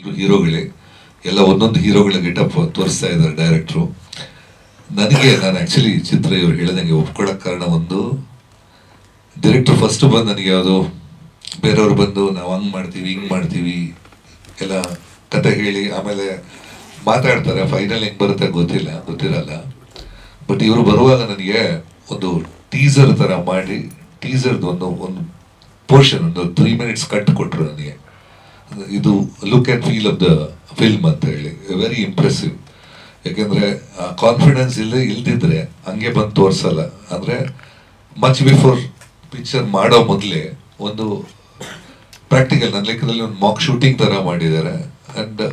ಎಲ್ಲರೂ ಹೀರೋಗಳೇ, ಎಲ್ಲ ಒಂದೊಂದು ಹೀರೋಗಳ ಗೆಟಪ್ ತೋರಿಸ್ತಾ ಇದ್ದಾರೆ ಡೈರೆಕ್ಟ್ರು. ನಾನು ಆ್ಯಕ್ಚುಲಿ ಚಿತ್ರ ಇವ್ರು ಹೇಳಿದಂಗೆ ಒಪ್ಕೊಳ್ಳೋಕೆ ಕಾರಣ, ಒಂದು ಡೈರೆಕ್ಟ್ರು ಫಸ್ಟ್ ಬಂದು ನನಗೆ ಯಾವುದೋ ಬೇರೆಯವ್ರು ಬಂದು ನಾವು ಹಂಗೆ ಮಾಡ್ತೀವಿ ಹಿಂಗೆ ಮಾಡ್ತೀವಿ ಎಲ್ಲ ಕತೆ ಹೇಳಿ ಆಮೇಲೆ ಮಾತಾಡ್ತಾರೆ, ಫೈನಲ್ ಹೆಂಗೆ ಬರುತ್ತೆ ಗೊತ್ತಿರಲ್ಲ. ಬಟ್ ಇವರು ಬರುವಾಗ ನನಗೆ ಒಂದು ಟೀಸರ್ ಥರ ಮಾಡಿ, ಟೀಸರ್ದು ಒಂದು ಪೋರ್ಷನ್ ಒಂದು 3 minutes ಕಟ್ ಕೊಟ್ಟರು ನನಗೆ. ಇದು look and feel of the film ಅಂತ ಹೇಳಿ ವೆರಿ ಇಂಪ್ರೆಸಿವ್. ಯಾಕೆಂದರೆ ಕಾನ್ಫಿಡೆನ್ಸ್ ಇಲ್ದಿದ್ರೆ ಹಂಗೆ ಬಂದು ತೋರಿಸಲ್ಲ. ಅಂದರೆ ಮಚ್ ಬಿಫೋರ್ ಪಿಕ್ಚರ್ ಮಾಡೋ ಮೊದಲೇ ಒಂದು ಪ್ರಾಕ್ಟಿಕಲ್, ನನ್ನ ಲೆಕ್ಕದಲ್ಲಿ ಒಂದು ಮಾಕ್ ಶೂಟಿಂಗ್ ಥರ ಮಾಡಿದ್ದಾರೆ. ಆ್ಯಂಡ್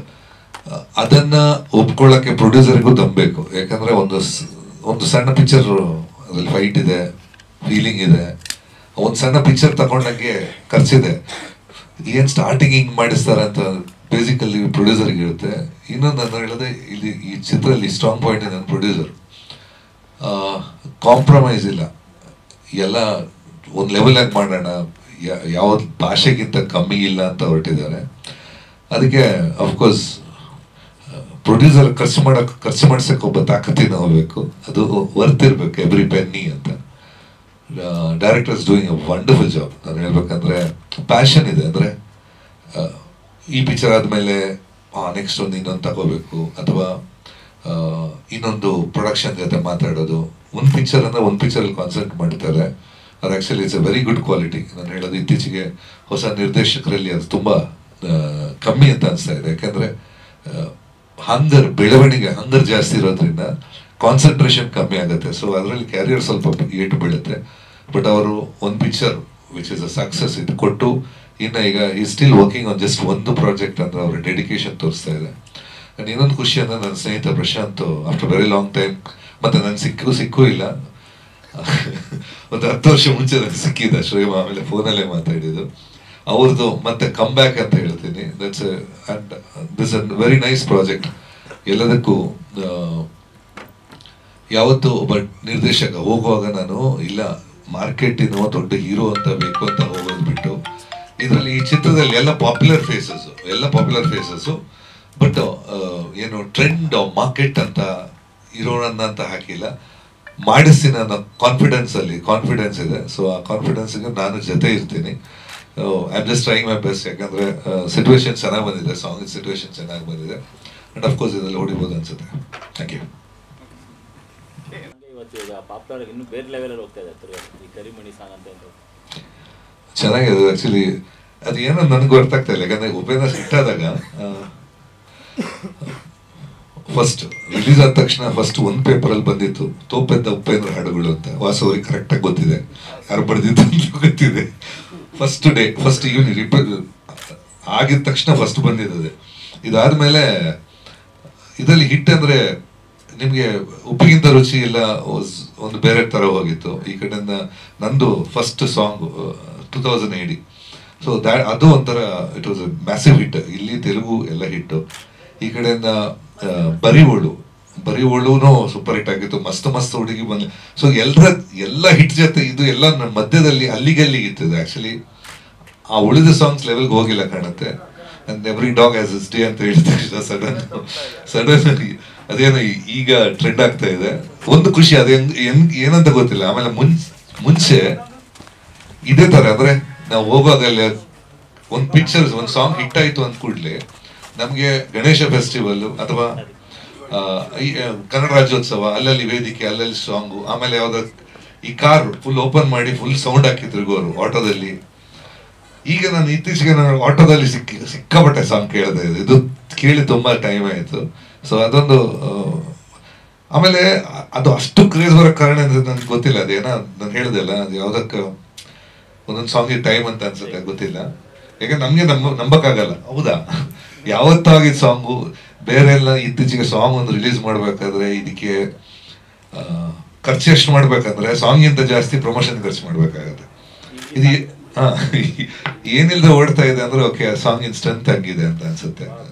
ಅದನ್ನು ಒಪ್ಕೊಳ್ಳೋಕ್ಕೆ ಪ್ರೊಡ್ಯೂಸರ್ಗೂ ನಂಬಬೇಕು. ಯಾಕಂದರೆ ಒಂದು ಸಣ್ಣ ಪಿಕ್ಚರ್, ಅದರಲ್ಲಿ ಫೈಟ್ ಇದೆ, ಫೀಲಿಂಗ್ ಇದೆ. ಒಂದು ಸಣ್ಣ ಪಿಕ್ಚರ್ ತಗೊಂಡಂಗೆ ಖರ್ಚಿದೆ. ಏನು ಸ್ಟಾರ್ಟಿಂಗ್ ಹಿಂಗೆ ಮಾಡಿಸ್ತಾರೆ ಅಂತ ಬೇಸಿಕಲಿ ಪ್ರೊಡ್ಯೂಸರ್ಗೆ ಇರುತ್ತೆ. ಇನ್ನೊಂದು ನಾನು ಹೇಳಿದೆ, ಇಲ್ಲಿ ಈ ಚಿತ್ರದಲ್ಲಿ ಸ್ಟ್ರಾಂಗ್ ಪಾಯಿಂಟ್ ನನ್ನ ಪ್ರೊಡ್ಯೂಸರ್, ಕಾಂಪ್ರಮೈಸ್ ಇಲ್ಲ, ಎಲ್ಲ ಒಂದು ಲೆವೆಲಾಗಿ ಮಾಡೋಣ, ಯಾವ ಭಾಷೆಗಿಂತ ಕಮ್ಮಿ ಇಲ್ಲ ಅಂತ ಹೊರಟಿದ್ದಾರೆ. ಅದಕ್ಕೆ ಅಫ್ಕೋರ್ಸ್ ಪ್ರೊಡ್ಯೂಸರ್ ಖರ್ಚು ಮಾಡ್ಸೋಕ್ಕೆ ಒಬ್ಬ ತಾಕತ್ತಿನ ಹೋಗ್ಬೇಕು, ಅದು ವರ್ತ್ ಇರಬೇಕು ಎವ್ರಿ ಪೆನ್ನಿ ಅಂತ. Director is doing a wonderful job. ನಾನು ಹೇಳ್ಬೇಕಂದ್ರೆ ಪ್ಯಾಷನ್ ಇದೆ. ಅಂದರೆ ಈ ಪಿಕ್ಚರ್ ಆದಮೇಲೆ ನೆಕ್ಸ್ಟ್ ಒಂದು ಇನ್ನೊಂದು ತಗೋಬೇಕು, ಅಥವಾ ಇನ್ನೊಂದು ಪ್ರೊಡಕ್ಷನ್ ಜೊತೆ ಮಾತಾಡೋದು. ಒಂದು ಪಿಕ್ಚರ್ ಅಂದರೆ ಒಂದು ಪಿಕ್ಚರಲ್ಲಿ ಕಾನ್ಸಂಟ್ರೇಟ್ ಮಾಡ್ತಾರೆ. ಅದು actually it's A very good quality. ನಾನು ಹೇಳೋದು, ಇತ್ತೀಚೆಗೆ ಹೊಸ ನಿರ್ದೇಶಕರಲ್ಲಿ ಅದು ತುಂಬ ಕಮ್ಮಿ ಅಂತ ಅನಿಸ್ತಾ ಇದೆ. ಯಾಕೆಂದರೆ ಬೆಳವಣಿಗೆ ಹಂಗರ್ ಜಾಸ್ತಿ ಇರೋದ್ರಿಂದ ಕಾನ್ಸಂಟ್ರೇಷನ್ ಕಮ್ಮಿ ಆಗುತ್ತೆ. ಸೊ ಅದರಲ್ಲಿ ಕ್ಯಾರಿಯರ್ ಸ್ವಲ್ಪ ಏಟು ಬೀಳುತ್ತೆ. ಬಟ್ ಅವರು ಒಂದು picture which is a success ಇದು ಕೊಟ್ಟು, ಇನ್ನು ಈಗ ಈ ಸ್ಟಿಲ್ ವರ್ಕಿಂಗ್ ಆನ್ ಜಸ್ಟ್ ಒಂದು ಪ್ರಾಜೆಕ್ಟ್ ಅಂದರೆ ಅವ್ರ ಡೆಡಿಕೇಶನ್ ತೋರಿಸ್ತಾ ಇದೆ. ಆ್ಯಂಡ್ ಇನ್ನೊಂದು ಖುಷಿ ಅಂದರೆ ನನ್ನ ಸ್ನೇಹಿತ Prashanth after very long time, ಮತ್ತು ನನಗೆ ಸಿಕ್ಕೂ ಇಲ್ಲ, ಒಂದು 10 ವರ್ಷ ಮುಂಚೆ ನನಗೆ ಸಿಕ್ಕಿದ್ದ ಶ್ರೀಮ, ಆಮೇಲೆ ಫೋನಲ್ಲೇ ಮಾತಾಡಿದ್ದು ಅವ್ರದ್ದು ಮತ್ತೆ ಕಮ್ ಬ್ಯಾಕ್ ಅಂತ ಹೇಳ್ತೀನಿ. That's and this a very nice project. ಎಲ್ಲದಕ್ಕೂ ಯಾವತ್ತು ಒಬ್ಬ ನಿರ್ದೇಶಕ ಹೋಗುವಾಗ ನಾನು ಇಲ್ಲ ಮಾರ್ಕೆಟಿನ ದೊಡ್ಡ ಹೀರೋ ಅಂತ ಬೇಕು ಅಂತ ಹೋಗೋದು ಬಿಟ್ಟು, ಇದರಲ್ಲಿ ಈ ಚಿತ್ರದಲ್ಲಿ ಎಲ್ಲ ಪಾಪ್ಯುಲರ್ ಫೇಸಸ್ಸು, ಬಟ್ ಏನು ಟ್ರೆಂಡ್ ಮಾರ್ಕೆಟ್ ಅಂತ ಇರೋಣ ಅಂತ ಹಾಕಿಲ್ಲ, ಮಾಡಿಸ್ತೀನಿ ಅನ್ನೋ ಕಾನ್ಫಿಡೆನ್ಸ್ ಇದೆ. ಸೊ ಆ ಕಾನ್ಫಿಡೆನ್ಸ್ಗೆ ನಾನು ಜೊತೆ ಇರ್ತೀನಿ. I am just trying my best. ಯಾಕಂದರೆ ಸಿಚುವೇಶನ್ ಚೆನ್ನಾಗಿ ಬಂದಿದೆ, ಸಾಂಗ್ ಸಿಚುವೇಶನ್ ಚೆನ್ನಾಗಿ ಬಂದಿದೆ. ಆ್ಯಂಡ್ ಅಫ್ಕೋರ್ಸ್ ಇದರಲ್ಲಿ ಹೊಡಿಬೋದು ಅನ್ಸುತ್ತೆ. Thank you. ಇನ್ನು ಬೇರೆ ಲೆವೆಲಲ್ಲಿ ಹೋಗ್ತಾ ಇದೆ ಈ ಕರಿಮಣಿ ಸಾಂಗ್ ಅಂತ. ಚೆನ್ನಾಗಿದೆ ಆ್ಯಕ್ಚುಲಿ. ಅದು ಏನೋ ನನಗೂ ಅರ್ಥ ಆಗ್ತಾ ಇಲ್ಲ. ಯಾಕಂದರೆ ಉಪೇಂದ್ರ ಸಿಟ್ಟಾದಾಗ ಫಸ್ಟ್ ರಿಲೀಸ್ ಆದ ತಕ್ಷಣ ಫಸ್ಟ್ ಒಂದು ಪೇಪರಲ್ಲಿ ಬಂದಿತ್ತು ತೋಪೆದ್ದ ಉಪೇಂದ್ರ ಹಾಡುಗಳು ಅಂತ. ವಾಸು ಅವ್ರಿಗೆ ಕರೆಕ್ಟಾಗಿ ಗೊತ್ತಿದೆ ಯಾರು ಬರೆದಿದ್ದು ಅಂತ ಗೊತ್ತಿದೆ. ಫಸ್ಟ್ ಡೇ ಫಸ್ಟ್ ಈವ್ನಿಂಗ್ ಆಗಿದ ತಕ್ಷಣ ಫಸ್ಟ್ ಬಂದಿದ್ದದೆ. ಇದಾದಮೇಲೆ ಇದರಲ್ಲಿ ಹಿಟ್ ಅಂದರೆ ನಿಮಗೆ ಉಪ್ಪಿಗಿಂತ ರುಚಿ ಇಲ್ಲ ಒಂದು ಬೇರೆ ಥರ ಹೋಗಿತ್ತು. ಈ ಕಡೆಯಿಂದ ನಂದು ಫಸ್ಟ್ ಸಾಂಗ್ 2000 ಸೊ ಅದು ಒಂಥರ it was a massive hit. ಇಲ್ಲಿ ತೆಲುಗು ಎಲ್ಲ ಹಿಟ್ಟು. ಈ ಕಡೆಯಿಂದ ಬರಿವೋಳುನೂ ಸೂಪರ್ ಹಿಟ್ ಆಗಿತ್ತು. ಮಸ್ತ್ ಹುಡುಗಿ ಬಂದು. ಸೊ ಎಲ್ಲ ಹಿಟ್ ಜೊತೆ ಇದು ಎಲ್ಲ ನನ್ನ ಮಧ್ಯದಲ್ಲಿ ಅಲ್ಲಿಗಿತ್ತು. ಆ್ಯಕ್ಚುಲಿ ಆ ಉಳಿದ ಸಾಂಗ್ಸ್ ಲೆವೆಲ್ಗೆ ಹೋಗಿಲ್ಲ ಕಾಣುತ್ತೆ. And every dog has its day ಅಂತ ಹೇಳಿದ ತಕ್ಷಣ ಸಡನ್ ಅದೇನೋ ಈಗ ಟ್ರೆಂಡ್ ಆಗ್ತಾ ಇದೆ. ಒಂದು ಖುಷಿ ಅದು ಏನಂತ ಗೊತ್ತಿಲ್ಲ. ಆಮೇಲೆ ಮುಂಚೆ ಇದೇ ಥರ ಅಂದರೆ ನಾವು ಹೋಗೋದಲ್ಲ ಒಂದು ಪಿಕ್ಚರ್ಸ್ ಒಂದು ಸಾಂಗ್ ಹಿಟ್ ಆಯಿತು ಅಂದ ಕೂಡಲೇ ನಮಗೆ ಗಣೇಶ ಫೆಸ್ಟಿವಲ್ ಅಥವಾ ಕನ್ನಡ ರಾಜ್ಯೋತ್ಸವ, ಅಲ್ಲಲ್ಲಿ ವೇದಿಕೆ, ಅಲ್ಲಲ್ಲಿ ಸಾಂಗು, ಆಮೇಲೆ ಯಾವುದೋ ಈ ಕಾರ್ ಫುಲ್ ಓಪನ್ ಮಾಡಿ ಫುಲ್ ಸೌಂಡ್ ಹಾಕಿದ್ರು ಅವರು ಆಟೋದಲ್ಲಿ. ಈಗ ನಾನು ಇತ್ತೀಚೆಗೆ ಆಟೋದಲ್ಲಿ ಸಿಕ್ಕಾಪಟ್ಟೆ ಸಾಂಗ್ ಕೇಳ್ತಾ ಇದೆ. ಇದು ಕೇಳಿ ತುಂಬ ಟೈಮ್ ಆಯಿತು. ಸೊ ಅದೊಂದು ಆಮೇಲೆ ಅದು ಅಷ್ಟು ಕ್ರೇಜ್ ಬರೋ ಕಾರಣ ಅಂದರೆ ನನಗೆ ಗೊತ್ತಿಲ್ಲ. ಅದೇನೋ ನಾನು ಹೇಳಿದೆಲ್ಲ, ಅದು ಯಾವುದಕ್ಕೆ ಒಂದೊಂದು ಸಾಂಗಿಗೆ ಟೈಮ್ ಅಂತ ಅನ್ಸುತ್ತೆ, ಗೊತ್ತಿಲ್ಲ. ಯಾಕಂದ್ರೆ ನಮಗೆ ನಂಬಕ್ಕಾಗಲ್ಲ. ಹೌದಾ, ಯಾವತ್ತಾಗಿದ್ದ ಸಾಂಗು ಬೇರೆ ಎಲ್ಲ. ಇತ್ತೀಚೆಗೆ ಸಾಂಗ್ ಒಂದು ರಿಲೀಸ್ ಮಾಡಬೇಕಾದ್ರೆ ಇದಕ್ಕೆ ಖರ್ಚು ಎಷ್ಟು ಮಾಡ್ಬೇಕಂದ್ರೆ ಸಾಂಗಿಂತ ಜಾಸ್ತಿ ಪ್ರಮೋಷನ್ ಖರ್ಚು ಮಾಡ್ಬೇಕಾಗತ್ತೆ. ಇದು ಏನಿಲ್ಲದೆ ಓಡ್ತಾ ಇದೆ ಅಂದ್ರೆ ಓಕೆ, ಸಾಂಗಿನ ಸ್ಟ್ರೆಂತ್ ಆಗಿದೆ ಅಂತ ಅನ್ಸುತ್ತೆ.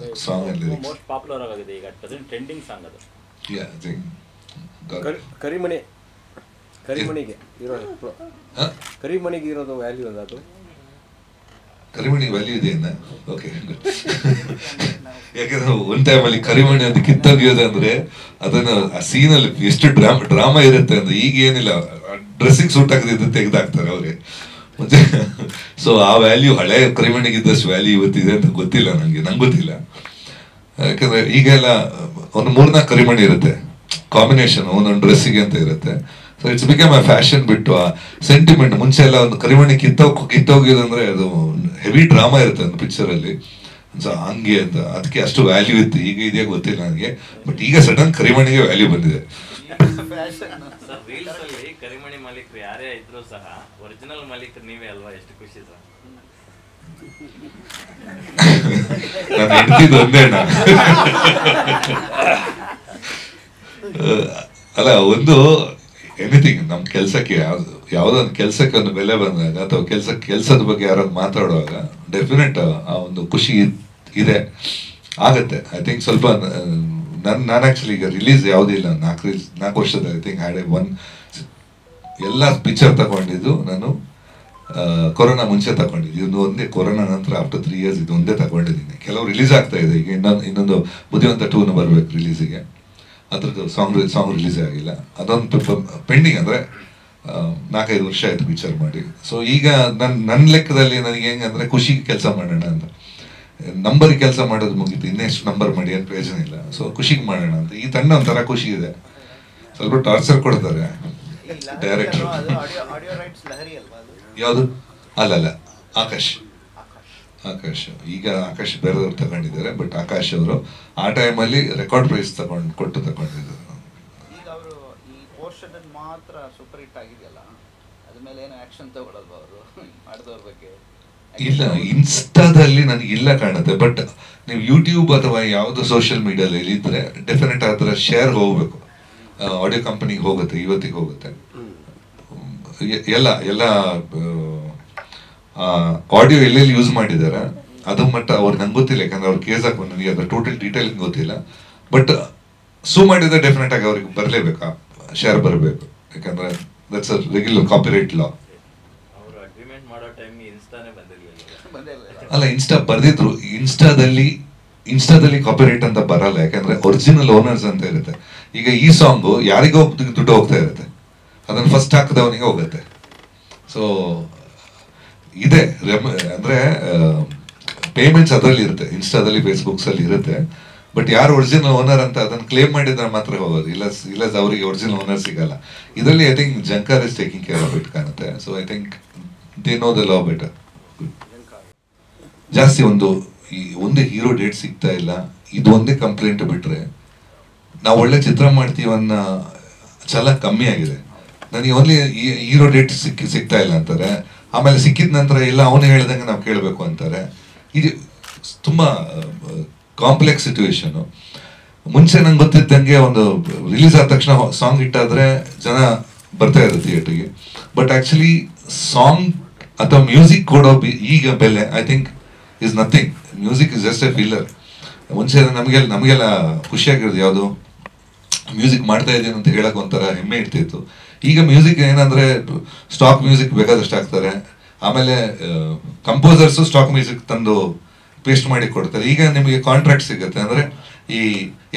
ಸಾಂಗ್ ಅಲ್ಲಿ ಕರಿಮಣಿಗೆ ಇರೋದು ವ್ಯಾಲ್ಯೂ ಅದು ಕರಿಮಣಿ ವ್ಯಾಲ್ಯೂ ಇದೆಯನ್ನ ಓಕೆ. ಯಾಕಂದ್ರೆ ಒಂದ್ ಟೈಮಲ್ಲಿ ಕರಿಮಣಿ ಅದು ಕಿತ್ತೋಗಿಯೋದು ಅಂದ್ರೆ ಅದನ್ನ ಆ ಸೀನಲ್ಲಿ ಎಷ್ಟು ಡ್ರಾಮಾ ಇರುತ್ತೆ ಅಂದ್ರೆ ಈಗ ಏನಿಲ್ಲ, ಡ್ರೆಸ್ಸಿಗೆ ಸೂಟ್ ಆಗದಿದ್ದು ತೆಗೆದಾಕ್ತಾರೆ ಅವ್ರಿಗೆ ಮತ್ತೆ. ಸೊ ಆ ವ್ಯಾಲ್ಯೂ ಹಳೆ ಕರಿಮಣಿಗಿದ್ದಷ್ಟು ವ್ಯಾಲ್ಯೂ ಇವತ್ತಿದೆ ಅಂತ ಗೊತ್ತಿಲ್ಲ ನಂಗೆ ಗೊತ್ತಿಲ್ಲ. ಯಾಕಂದ್ರೆ ಈಗೆಲ್ಲ ಒಂದು 3-4 ಕರಿಮಣಿ ಇರುತ್ತೆ ಕಾಂಬಿನೇಷನ್ ಒಂದೊಂದು ಡ್ರೆಸ್ಸಿಗೆ ಅಂತ ಇರುತ್ತೆ. So it's become a fashion ಬಿಟ್ಟು ಆ ಸೆಂಟಿಮೆಂಟ್. ಮುಂಚೆ ಎಲ್ಲ ಒಂದು ಕರಿಮಣಿ ಕಿತ್ತೋಗಿದಂದ್ರೆ ಅದು ಹೆವಿ ಡ್ರಾಮಾ ಇರುತ್ತೆ ಒಂದು ಪಿಕ್ಚರ್ ಅಲ್ಲಿ. ಸೊ ಹಂಗೆ ಅಂತ ಅದಕ್ಕೆ ಅಷ್ಟು ವ್ಯಾಲ್ಯೂ ಇತ್ತು. ಈಗ ಇದೆಯಾ ಗೊತ್ತಿಲ್ಲ ನನಗೆ, ಬಟ್ ಈಗ ಸಡನ್ ಕರಿಮಣಿಗೆ ವ್ಯಾಲ್ಯೂ ಬಂದಿದೆ. ರೀಲ್ಸ್ ಅಲ್ಲಿ ಕರಿಮಣಿ ಮಾಲೀಕರು ಯಾರೇ ಇದ್ರು ಸಹ ಒರಿಜಿನಲ್ ಮಾಲೀಕರು ನೀವೇ ಅಲ್ವಾ, ಎಷ್ಟು ಖುಷಿ ಸರ್. ನಾನು ಹೆಂಡ್ತಿದ್ದು ಒಂದೇ ಅಣ್ಣ. ಅಲ್ಲ, ಒಂದು ಎನಿಥಿಂಗ್ ನಮ್ ಕೆಲ್ಸಕ್ಕೆ ಯಾವ್ದೊಂದು ಕೆಲ್ಸಕ್ಕೆ ಒಂದು ಬೆಲೆ ಬಂದಾಗ ಅಥವಾ ಕೆಲ್ಸದ ಬಗ್ಗೆ ಯಾರಾದ್ರು ಮಾತಾಡುವಾಗ ಡೆಫಿನೆಟ್ ಆ ಒಂದು ಖುಷಿ ಇದೆ, ಆಗತ್ತೆ. ಐ ಥಿಂಕ್ ಸ್ವಲ್ಪ ನಾನು ಆಕ್ಚುಲಿ ಈಗ ರಿಲೀಸ್ ಯಾವುದಿಲ್ಲ 4 ವರ್ಷದ ಐ ಥಿಂಕ್ ಎಲ್ಲ ಪಿಕ್ಚರ್ ತಗೊಂಡಿದ್ದು ನಾನು ಕೊರೋನಾ ಮುಂಚೆ ತಗೊಂಡಿದ್ದು. ಇದು ಒಂದೇ, ಕೊರೋನಾ ನಂತರ ಆಫ್ಟರ್ 3 years ಇದು ಒಂದೇ ತಗೊಂಡಿದ್ದೀನಿ. ಕೆಲವು ರಿಲೀಸ್ ಆಗ್ತಾ ಇದೆ. ಈಗ ಇನ್ನೊಂದು ಬುದ್ಧಿವಂತ 2 ಬರ್ಬೇಕು ರಿಲೀಸಿಗೆ, ಅದ್ರದ್ದು ಸಾಂಗ್ ರಿಲೀಸ್ ಆಗಿಲ್ಲ. ಅದೊಂದು ಪೆಂಡಿಂಗ್. ಅಂದರೆ 4-5 ವರ್ಷ ಆಯ್ತು ಪಿಕ್ಚರ್ ಮಾಡಿ. ಸೊ ಈಗ ನನ್ನ ಲೆಕ್ಕದಲ್ಲಿ ನನಗೆ ಹೆಂಗಂದ್ರೆ ಖುಷಿಗೆ ಕೆಲಸ ಮಾಡೋಣ ಅಂತ. ನಂಬರಿಗೆ ಕೆಲಸ ಮಾಡೋದು ಮುಗೀತು, ಇನ್ನೆಷ್ಟು ನಂಬರ್ ಮಾಡಿ ಅಂತ ಪ್ರಯೋಜನ ಇಲ್ಲ. ಸೊ ಖುಷಿಗೆ ಮಾಡೋಣ ಅಂತ ಈ ತಂಡ ಒಂಥರ ಖುಷಿ ಇದೆ. ಸ್ವಲ್ಪ ಟಾರ್ಚರ್ ಕೊಡ್ತಾರೆ ಡೈರೆಕ್ಟರ್. ಯಾವುದು? ಅಲ್ಲಲ್ಲ, ಆಕಾಶ್. ಈಗ ಆಕಾಶ್ ಬೇರೆದವ್ರು ತಗೊಂಡಿದ್ದಾರೆ, ಬಟ್ ಆಕಾಶ್ ಅವರು ಆ ಟೈಮಲ್ಲಿ ರೆಕಾರ್ಡ್ ಪ್ರೈಸ್ ಕೊಟ್ಟು ತಗೊಂಡಿದ್ದಾರೆ. ಈಗ ಅವರು ಈ ಪೋರ್ಷನ್ ಮಾತ್ರ ಸೂಪರ್ ಹಿಟ್ ಆಗಿದೆಯಲ್ಲ, ಅದ್ರ ಮೇಲೆ ಏನು ಆಕ್ಷನ್ ತಗೊಳ್ಳಲ್ವಾ ಅವರು ಮಾಡಿದವ್ರ ಬಗ್ಗೆ? ಇಲ್ಲ, ಇನ್ಸ್ಟಾದಲ್ಲಿ ನನಗೆ ಇಲ್ಲ ಕಾಣುತ್ತೆ. ಬಟ್ ನೀವು ಯೂಟ್ಯೂಬ್ ಅಥವಾ ಯಾವುದು ಸೋಷಿಯಲ್ ಮೀಡಿಯಾದಲ್ಲಿ ಇದ್ರೆ ಡೆಫಿನೆಟ್ ಅದರ ಶೇರ್ ಹೋಗ್ಬೇಕು. ಆಡಿಯೋ ಕಂಪನಿಗೆ ಹೋಗುತ್ತೆ, ಇವತ್ತಿಗೆ ಹೋಗುತ್ತೆ. ಎಲ್ಲ ಆಡಿಯೋ ಎಲ್ಲೆಲ್ಲಿ ಯೂಸ್ ಮಾಡಿದ್ದಾರೆ ಅದು ಮಟ್ಟ ಅವ್ರಿಗೆ ನಂಗೆ ಗೊತ್ತಿಲ್ಲ. ಯಾಕಂದ್ರೆ ಅವ್ರು ಕೇಸ್ ಹಾಕೊಂಡು ನನಗೆ ಅದ್ರ ಟೋಟಲ್ ಡೀಟೇಲ್ ಗೊತ್ತಿಲ್ಲ. ಬಟ್ ಸೂ ಮಾಡಿದ್ರೆ ಡೆಫಿನೆಟ್ ಆಗಿ ಅವ್ರಿಗೆ ಬರಲೇಬೇಕು, ಶೇರ್ ಬರಬೇಕು. ಯಾಕಂದ್ರೆ ದಟ್ಸ್ ಅ ರೆಗ್ಯುಲರ್ ಕಾಪಿರೈಟ್ ಲಾ. ಅಲ್ಲ, ಇನ್ಸ್ಟಾ ಬರ್ದಿದ್ರು. ಇನ್ಸ್ಟಾದಲ್ಲಿ ಕಾಪಿರೈಟ್ ಅಂತ ಬರಲ್ಲ, ಯಾಕಂದ್ರೆ ಒರಿಜಿನಲ್ ಓನರ್ಸ್ ಅಂತ ಇರುತ್ತೆ. ಈಗ ಈ ಸಾಂಗು ಯಾರಿಗೋ ದುಡ್ಡು ಹೋಗ್ತಾ ಇರುತ್ತೆ, ಅದನ್ನ ಫಸ್ಟ್ ಹಾಕಿದವನಿಗೆ ಹೋಗುತ್ತೆ. ಸೊ ಇದೆ ಅಂದ್ರೆ ಪೇಮೆಂಟ್ಸ್ ಅದರಲ್ಲಿ ಇರುತ್ತೆ, ಇನ್ಸ್ಟಾದಲ್ಲಿ ಫೇಸ್ಬುಕ್ಸ್ ಅಲ್ಲಿ ಇರುತ್ತೆ. ಬಟ್ ಯಾರು ಒರಿಜಿನಲ್ ಓನರ್ ಅಂತ ಅದನ್ನ ಕ್ಲೇಮ್ ಮಾಡಿದ್ರೆ ಮಾತ್ರ ಹೋಗೋದು, ಇಲ್ಲ ಅವರಿಗೆ ಒರಿಜಿನಲ್ ಓನರ್ ಸಿಗಲ್ಲ. ಇದರಲ್ಲಿ I think junker is taking care of it ಕಾಣುತ್ತೆ. So I think they know the law better. ಜಾಸ್ತಿ ಒಂದೇ ಹೀರೋ ಡೇಟ್ ಸಿಗ್ತಾ ಇಲ್ಲ, ಇದು ಒಂದೇ ಕಂಪ್ಲೇಂಟ್ ಬಿಟ್ರೆ ನಾವು ಒಳ್ಳೆ ಚಿತ್ರ ಮಾಡ್ತೀವನ್ನ ಛಲ ಕಮ್ಮಿ ಆಗಿದೆ. ನನಗೆ ಓನ್ಲಿ ಹೀರೋ ಡೇಟ್ ಸಿಗ್ತಾ ಇಲ್ಲ ಅಂತಾರೆ. ಆಮೇಲೆ ಸಿಕ್ಕಿದ ನಂತರ ಎಲ್ಲ ಅವನು ಹೇಳ್ದಂಗೆ ನಾವು ಕೇಳಬೇಕು ಅಂತಾರೆ. ಇದು ತುಂಬಾ ಕಾಂಪ್ಲೆಕ್ಸ್ ಸಿಚುವೇಶನ್. ಮುಂಚೆ ನಂಗೆ ಗೊತ್ತಿದ್ದಂಗೆ ಒಂದು ರಿಲೀಸ್ ಆದ ತಕ್ಷಣ ಸಾಂಗ್ ಇಟ್ಟಾದ್ರೆ ಜನ ಬರ್ತಾ ಇದ್ರು ಥಿಯೇಟರ್ಗೆ. ಬಟ್ ಆಕ್ಚುಲಿ ಸಾಂಗ್ ಅಥವಾ ಮ್ಯೂಸಿಕ್ ಕೊಡೋ ಈಗ ಬೆಲೆ I think is nothing. Music is just A filler. ಮುಂಚೆ ನಮಗೆಲ್ಲ ಖುಷಿಯಾಗಿರೋದು ಯಾವುದು, ಮ್ಯೂಸಿಕ್ ಮಾಡ್ತಾ ಇದ್ದೀನಿ ಅಂತ ಹೇಳಕ್ ಒಂಥರ ಹೆಮ್ಮೆ ಇರ್ತಿತ್ತು. ಈಗ ಮ್ಯೂಸಿಕ್ ಏನಂದ್ರೆ ಸ್ಟಾಕ್ ಮ್ಯೂಸಿಕ್ ಬೇಕಾದಷ್ಟು ಹಾಕ್ತಾರೆ. ಆಮೇಲೆ ಕಂಪೋಸರ್ಸು ಸ್ಟಾಕ್ ಮ್ಯೂಸಿಕ್ ತಂದು ಪೇಸ್ಟ್ ಮಾಡಿ ಕೊಡ್ತಾರೆ. ಈಗ ನಿಮಗೆ ಕಾಂಟ್ರಾಕ್ಟ್ ಸಿಗುತ್ತೆ. ಅಂದ್ರೆ ಈ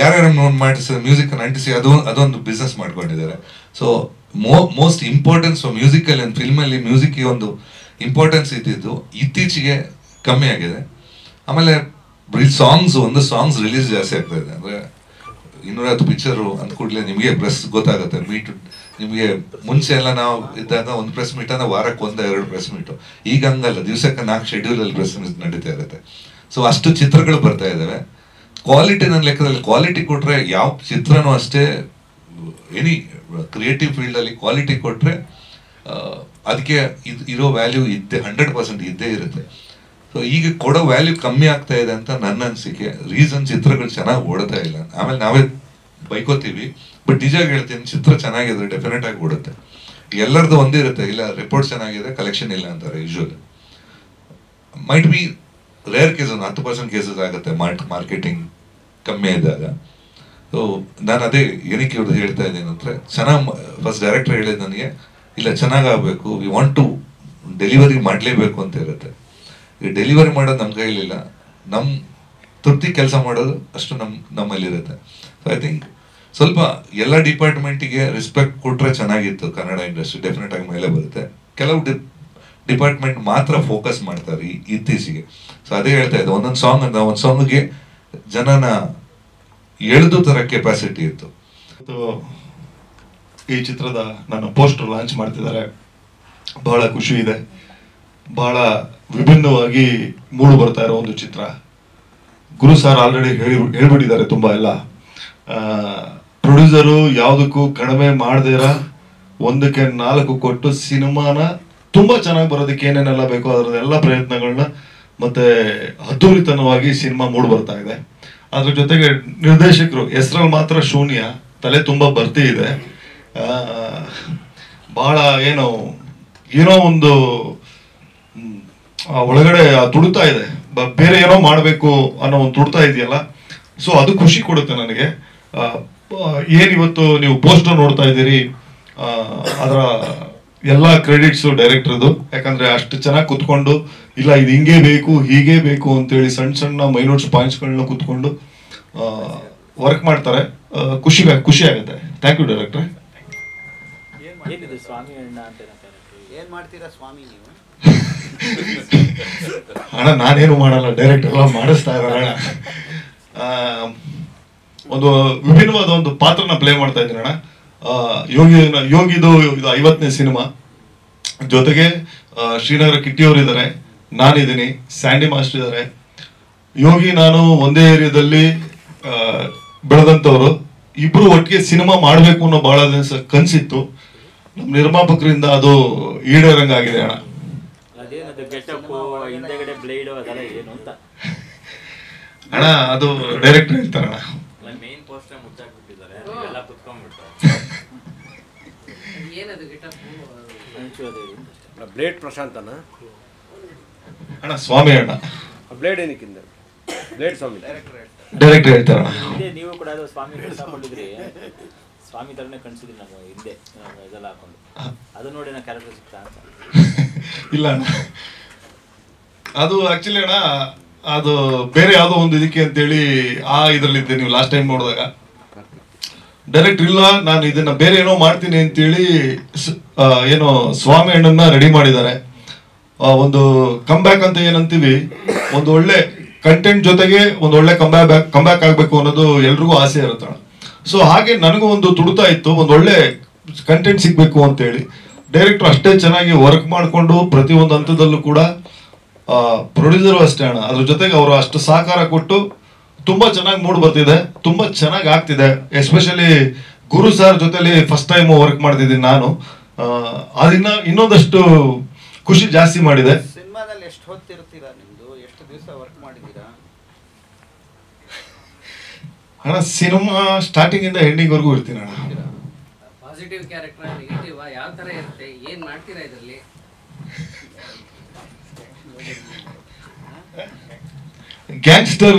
ಯಾರ್ಯಾರ ಮಾಡಿಸಿದ ಮ್ಯೂಸಿಕ್ ಅಂಟಿಸಿ ಅದೊಂದು ಬಿಸ್ನೆಸ್ ಮಾಡ್ಕೊಂಡಿದ್ದಾರೆ. So most importance musical and ಫಿಲ್ಮಲ್ಲಿ ಮ್ಯೂಸಿಕ್ಗೆ ಒಂದು ಇಂಪಾರ್ಟೆನ್ಸ್ ಇದ್ದಿದ್ದು ಇತ್ತೀಚೆಗೆ ಕಮ್ಮಿ ಆಗಿದೆ. ಆಮೇಲೆ ಸಾಂಗ್ಸ್ ರಿಲೀಸ್ ಜಾಸ್ತಿ ಆಗ್ತಾ ಇದೆ. ಅಂದ್ರೆ 210 ಪಿಕ್ಚರು ಅಂದ ಕೂಡಲೇ ನಿಮಗೆ ಪ್ರೆಸ್ ಗೊತ್ತಾಗುತ್ತೆ. ನಿಮಗೆ ಮುಂಚೆ ಎಲ್ಲ ನಾವು ಇದ್ದಾಗ ಒಂದು ಪ್ರೆಸ್ ಮೀಟ್ ಅಂದ್ರೆ ವಾರಕ್ಕೆ 1-2 ಪ್ರೆಸ್ ಮೀಟು. ಈಗ ಹಂಗಲ್ಲ, ದಿವಸಕ್ಕೆ 4 ಶೆಡ್ಯೂಲಲ್ಲಿ ಪ್ರೆಸ್ ಮೀಟ್ ನಡೀತಾ ಇರುತ್ತೆ. ಸೊ ಅಷ್ಟು ಚಿತ್ರಗಳು ಬರ್ತಾ ಇದ್ದಾವೆ. ಕ್ವಾಲಿಟಿ ನನ್ನ ಲೆಕ್ಕದಲ್ಲಿ ಕ್ವಾಲಿಟಿ ಕೊಟ್ರೆ ಯಾವ ಚಿತ್ರನೂ ಅಷ್ಟೇ, ಎನಿ ಕ್ರಿಯೇಟಿವ್ ಫೀಲ್ಡಲ್ಲಿ ಕ್ವಾಲಿಟಿ ಕೊಟ್ರೆ ಅದಕ್ಕೆ ಇರೋ ವ್ಯಾಲ್ಯೂ 100% ಇದ್ದೇ ಇರುತ್ತೆ. ಸೊ ಈಗ ಕೊಡೋ ವ್ಯಾಲ್ಯೂ ಕಮ್ಮಿ ಆಗ್ತಾ ಇದೆ ಅಂತ ನನ್ನ ಅನಿಸಿಕೆ. ರೀಸನ್ ಚಿತ್ರಗಳು ಚೆನ್ನಾಗಿ ಓಡ್ತಾ ಇಲ್ಲ. ಆಮೇಲೆ ನಾವೇ ಬೈಕೋತೀವಿ. ಬಟ್ ನಿಜ ಹೇಳ್ತೀನಿ, ಚಿತ್ರ ಚೆನ್ನಾಗಿದ್ರೆ ಡೆಫಿನೆಟ್ ಆಗಿ ಓಡುತ್ತೆ. ಎಲ್ಲರದ್ದು ಒಂದೇ ಇರುತ್ತೆ, ಇಲ್ಲ ರಿಪೋರ್ಟ್ ಚೆನ್ನಾಗಿದೆ ಕಲೆಕ್ಷನ್ ಇಲ್ಲ ಅಂತಾರೆ usual. Might be rare case, ಒಂದು 10% ಕೇಸಸ್ ಆಗುತ್ತೆ ಮಾರ್ಕೆಟಿಂಗ್ ಕಮ್ಮಿ ಇದ್ದಾಗ. ಸೊ ನಾನು ಅದೇ ಏನಕ್ಕೆ ಇವ್ರದ್ದು ಹೇಳ್ತಾ ಇದ್ದೀನಿ ಅಂದರೆ, ಚೆನ್ನಾಗಿ ಫಸ್ಟ್ ಡೈರೆಕ್ಟರ್ ಹೇಳಿದ್ದು ನನಗೆ, ಇಲ್ಲ ಚೆನ್ನಾಗಾಗಬೇಕು, ವಿ ವಾಂಟ್ ಟು ಡೆಲಿವರಿ ಮಾಡಲೇಬೇಕು ಅಂತ ಇರುತ್ತೆ. ಡೆಲಿವರಿ ಮಾಡೋದು ನಮ್ಮ ಕೈಲಿಲ್ಲ, ನಮ್ಮ ತೃಪ್ತಿ ಕೆಲಸ ಮಾಡೋದು ಅಷ್ಟು ನಮ್ಮಲ್ಲಿರುತ್ತೆ. ಸೊ ಐ ಥಿಂಕ್ ಸ್ವಲ್ಪ ಎಲ್ಲ ಡಿಪಾರ್ಟ್ಮೆಂಟಿಗೆ ರೆಸ್ಪೆಕ್ಟ್ ಕೊಟ್ಟರೆ ಚೆನ್ನಾಗಿತ್ತು ಕನ್ನಡ ಇಂಡಸ್ಟ್ರಿ, ಡೆಫಿನೆಟ್ ಆಗಿ ಮೇಲೆ ಬರುತ್ತೆ. ಕೆಲವು ಡಿಪಾರ್ಟ್ಮೆಂಟ್ ಮಾತ್ರ ಫೋಕಸ್ ಮಾಡ್ತಾರೆ ಇತ್ತೀಚೆಗೆ. ಸೊ ಅದೇ ಹೇಳ್ತಾ ಇದ್ದೆ, ಒಂದೊಂದು ಸಾಂಗ್ಗೆ ಜನನ ಎಳೆದು ತರ ಕೆಪಾಸಿಟಿ ಇತ್ತು. ಈ ಚಿತ್ರದ ನನ್ನ ಪೋಸ್ಟರ್ ಲಾಂಚ್ ಮಾಡ್ತಿದ್ದಾರೆ, ಬಹಳ ಖುಷಿ ಇದೆ. ಬಹಳ ವಿಭಿನ್ನವಾಗಿ ಮೂಡು ಬರ್ತಾ ಇರೋ ಒಂದು ಚಿತ್ರ. ಗುರು ಸರ್ ಆಲ್ರೆಡಿ ಹೇಳ್ಬಿಟ್ಟಿದ್ದಾರೆ ತುಂಬ ಎಲ್ಲ. ಪ್ರೊಡ್ಯೂಸರು ಯಾವುದಕ್ಕೂ ಕಡಿಮೆ ಮಾಡದಿರ 1ಕ್ಕೆ 4 ಕೊಟ್ಟು ಸಿನಿಮಾನ ತುಂಬಾ ಚೆನ್ನಾಗಿ ಬರೋದಕ್ಕೆ ಏನೇನೆಲ್ಲ ಬೇಕೋ ಅದರದೆಲ್ಲ ಪ್ರಯತ್ನಗಳನ್ನ ಮತ್ತೆ ಅದ್ದೂರಿತನವಾಗಿ ಸಿನಿಮಾ ಮೂಡ್ ಬರ್ತಾ ಇದೆ. ಅದ್ರ ಜೊತೆಗೆ ನಿರ್ದೇಶಕರು ಹೆಸರಲ್ಲಿ ಮಾತ್ರ ಶೂನ್ಯ, ತಲೆ ತುಂಬಾ ಬರ್ತಿ ಇದೆ. ಬಹಳ ಏನೋ ಒಂದು ಒಳಗಡೆ ತುಡುತ್ತಾ ಇದೆ, ಬೇರೆ ಏನೋ ಮಾಡಬೇಕು ಅನ್ನೋ ಒಂದು ತುಡ್ತಾ ಇದೆಯಲ್ಲ. ಸೊ ಅದು ಖುಷಿ ಕೊಡುತ್ತೆ ನನಗೆ. ಏನಿವತ್ತು ನೀವು ಪೋಸ್ಟರ್ ನೋಡ್ತಾ ಇದ್ದೀರಿ, ಅದರ ಎಲ್ಲ ಕ್ರೆಡಿಟ್ಸು ಡೈರೆಕ್ಟರ್ದು. ಯಾಕಂದ್ರೆ ಅಷ್ಟು ಚೆನ್ನಾಗಿ ಕುತ್ಕೊಂಡು ಇಲ್ಲ ಇದು ಹಿಂಗೇ ಬೇಕು ಹೀಗೆ ಬೇಕು ಅಂತೇಳಿ ಸಣ್ಣ ಸಣ್ಣ ಮೈನ್ಯೂಟ್ಸ್ ಪಾಯಿಂಟ್ಸ್ಗಳನ್ನ ಕುತ್ಕೊಂಡು ವರ್ಕ್ ಮಾಡ್ತಾರೆ. ಖುಷಿ ಆಗುತ್ತೆ. ಥ್ಯಾಂಕ್ ಯು ಡೈರೆಕ್ಟ್ರೆ. ಏನ್ ಮಾಡ್ತೀರಾ ಸ್ವಾಮಿ ನೀವು? ಅಣ್ಣ ನಾನೇನು ಮಾಡಲ್ಲ, ಡೈರೆಕ್ಟ್ ಎಲ್ಲ ಮಾಡಿಸ್ತಾ ಇದ್ದಾರೆ ಅಣ್ಣ. ಒಂದು ವಿಭಿನ್ನವಾದ ಒಂದು ಪಾತ್ರನ ಪ್ಲೇ ಮಾಡ್ತಾ ಇದ್ದೀನಿ ಅಣ್ಣ. ಯೋಗಿದು ಇದು 50ನೇ ಸಿನಿಮಾ. ಜೊತೆಗೆ ಶ್ರೀನಗರ ಕಿಟ್ಟಿ ಅವರು ಇದ್ದಾರೆ, ನಾನಿದ್ದೀನಿ, ಸ್ಯಾಂಡಿ ಮಾಸ್ಟರ್ ಇದ್ದಾರೆ. ಯೋಗಿ ನಾನು ಒಂದೇ ಏರಿಯಾದಲ್ಲಿ ಬೆಳೆದಂಥವ್ರು. ಇಬ್ರು ಒಟ್ಟಿಗೆ ಸಿನಿಮಾ ಮಾಡಬೇಕು ಅನ್ನೋ ಬಹಳ ದಿವಸ ಕನಸಿತ್ತು. ನಮ್ಮ ನಿರ್ಮಾಪಕರಿಂದ ಅದು ಈಡೇರಂಗಾಗಿದೆ ಅಣ್ಣ. ಅಣ್ಣ ಅದು ಡೈರೆಕ್ಟರ್ ಹೇಳ್ತಾರಣ್ಣ. ಬ್ಲೇಡ್ ಪ್ರಶಾಂತ್ ಅಣ್ಣ ಸ್ವಾಮಿ ಅಣ್ಣ. ಬ್ಲೇಡ್ ಏನಕ್ಕಿಂದ ಬ್ಲೇಡ್ ಸ್ವಾಮಿ ಡೈರೆಕ್ಟರ್ ಹೇಳ್ತಾರಣ್ಣ. ನೀವು ಕೂಡ ಅದು ಸ್ವಾಮಿ ಹಾಕೊಂಡಿದ್ರಿ, ಸ್ವಾಮಿ ತರನೇ ಕನ್ಸಿದ್ರಿ ನಾವು ಹಿಂದೆ ಇದೆಲ್ಲ ಹಾಕೊಂಡು. ಅದು ನೋಡಿ ನಾ ಕ್ಯಾರೆಕ್ಟರ್ ಸಿಗ್ತಾ ಅಂತ. ಇಲ್ಲ ಅಣ್ಣ, ಅದು ಆಕ್ಚುಲಿ ಅಣ್ಣ ಅದು ಬೇರೆ ಯಾವುದೋ ಒಂದು ಇದಕ್ಕೆ ಅಂತೇಳಿ ಇದರಲ್ಲಿದ್ದೆ. ನೀವು ಲಾಸ್ಟ್ ಟೈಮ್ ನೋಡಿದಾಗ ಡೈರೆಕ್ಟರ್ ಇಲ್ಲ, ನಾನು ಇದನ್ನ ಬೇರೆ ಏನೋ ಮಾಡ್ತೀನಿ ಅಂತೇಳಿ ಏನೋ ಸ್ವಾಮಿ ಅಣ್ಣನ ರೆಡಿ ಮಾಡಿದ್ದಾರೆ. ಒಂದು ಕಮ್ ಬ್ಯಾಕ್ ಅಂತ ಏನಂತೀವಿ, ಒಂದು ಒಳ್ಳೆ ಕಂಟೆಂಟ್ ಜೊತೆಗೆ ಒಂದು ಒಳ್ಳೆ ಕಮ್ ಬ್ಯಾಕ್ ಆಗ್ಬೇಕು ಅನ್ನೋದು ಎಲ್ರಿಗೂ ಆಸೆ ಇರುತ್ತೆ. ಸೊ ಹಾಗೆ ನನಗೂ ಒಂದು ತುಡುತ್ತಾ ಇತ್ತು, ಒಂದು ಒಳ್ಳೆ ಕಂಟೆಂಟ್ ಸಿಗ್ಬೇಕು ಅಂತೇಳಿ. ಡೈರೆಕ್ಟರ್ ಅಷ್ಟೇ ಚೆನ್ನಾಗಿ ವರ್ಕ್ ಮಾಡಿಕೊಂಡು ಪ್ರತಿಯೊಂದು ಹಂತದಲ್ಲೂ ಕೂಡ, ಪ್ರೊಡ್ಯೂಸರು ಅಷ್ಟೇ ಅಣ್ಣ, ಅದ್ರ ಜೊತೆಗೆ ಅವರು ಅಷ್ಟು ಸಹಕಾರ ಕೊಟ್ಟು ತುಂಬಾ ಚೆನ್ನಾಗಿ ಮೂಡ್ ಬರ್ತಿದೆ, ತುಂಬಾ ಚೆನ್ನಾಗಿ ಆಗ್ತಿದೆ. ಎಸ್ಪೆಷಲಿ ಗುರು ಸರ್ ಜೊತೆಲಿ ಫಸ್ಟ್ ಟೈಮ್ ವರ್ಕ್ ಮಾಡ್ತಿದ್ದೀನಿ ನಾನು. ಅದನ್ನ ಇನ್ನೊಂದಷ್ಟು ಖುಷಿ ಜಾಸ್ತಿ ಮಾಡಿದೆ. ಸಿನಿಮಾದಲ್ಲಿ ಎಷ್ಟು ಹೊತ್ತಿರ್ತೀರಾ? ನಿಮ್ದು ಎಷ್ಟು ದಿವಸ ವರ್ಕ್ ಮಾಡಿದ್ದೀರಾ ಅಣ್ಣ? ಸಿನಿಮಾ ಸ್ಟಾರ್ಟಿಂಗ್ ಇಂದ ಎಂಡಿಂಗ್ ವರ್ಗೂ ಇರ್ತೀನಿ ಅಣ್ಣ. ಪಾಸಿಟಿವ್ ಕ್ಯಾರೆಕ್ಟರ್, ನೆಗೆಟಿವ್ ಯಾವ ತರ ಇರುತ್ತೆ, ಏನ್ ಮಾಡ್ತೀರಾ ಇದರಲ್ಲಿ? ಗ್ಯಾಂಗ್ಸ್ಟರ್